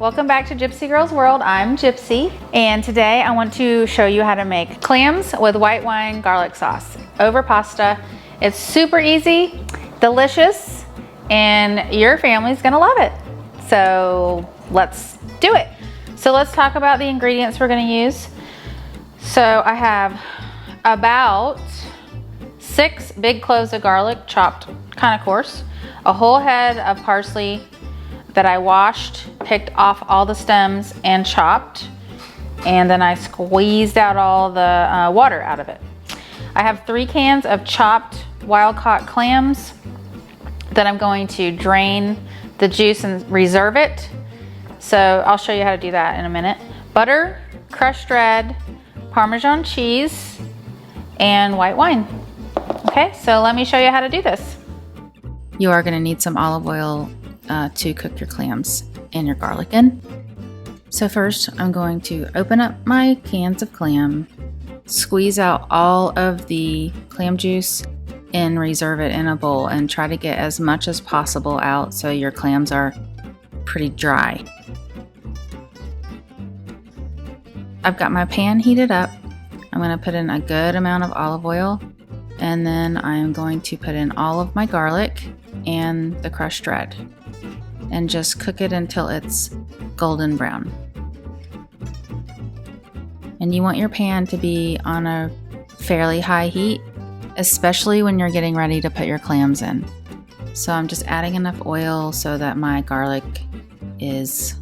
Welcome back to Gypsy Girls World. I'm Gypsy, and today I want to show you how to make clams with white wine garlic sauce over pasta. It's super easy, delicious, and your family's gonna love it. So let's do it. So let's talk about the ingredients we're gonna use. So I have about 6 big cloves of garlic, chopped kind of coarse, a whole head of parsley that I washed, picked off all the stems and chopped, and then I squeezed out all the water out of it. I have 3 cans of chopped wild-caught clams that I'm going to drain the juice and reserve it. So I'll show you how to do that in a minute. Butter, crushed red, Parmesan cheese, and white wine. Okay, so let me show you how to do this. You are gonna need some olive oil to cook your clams and your garlic in. So first I'm going to open up my cans of clam, squeeze out all of the clam juice and reserve it in a bowl, and try to get as much as possible out so your clams are pretty dry. I've got my pan heated up. I'm going to put in a good amount of olive oil, and then I'm going to put in all of my garlic and the crushed red and just cook it until it's golden brown. And you want your pan to be on a fairly high heat, especially when you're getting ready to put your clams in. So I'm just adding enough oil so that my garlic is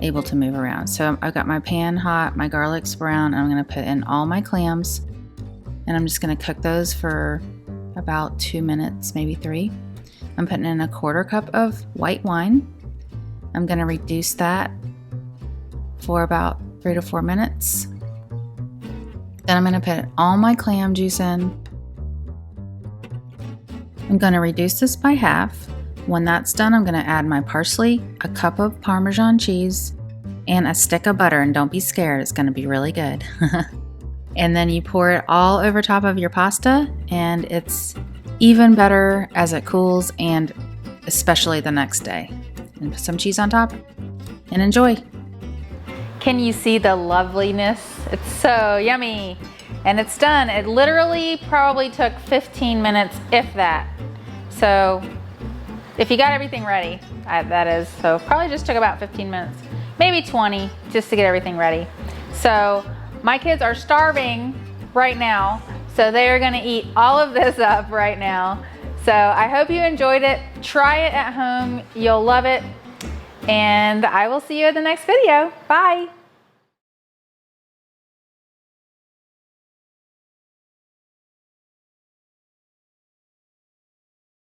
able to move around. So I've got my pan hot, my garlic's brown, and I'm gonna put in all my clams, and I'm just gonna cook those for about 2 minutes, maybe 3. I'm putting in a 1/4 cup of white wine. I'm gonna reduce that for about 3 to 4 minutes. Then I'm gonna put all my clam juice in. I'm gonna reduce this by half. When that's done, I'm gonna add my parsley, a cup of Parmesan cheese, and a stick of butter, and don't be scared, it's gonna be really good. And then you pour it all over top of your pasta, and it's even better as it cools, and especially the next day. And put some cheese on top, and enjoy. Can you see the loveliness? It's so yummy. And it's done. It literally probably took 15 minutes, if that. So if you got everything ready, that is, so probably just took about 15 minutes, maybe 20, just to get everything ready. So my kids are starving right now, so they are gonna eat all of this up right now. So I hope you enjoyed it. Try it at home, you'll love it. And I will see you in the next video. Bye.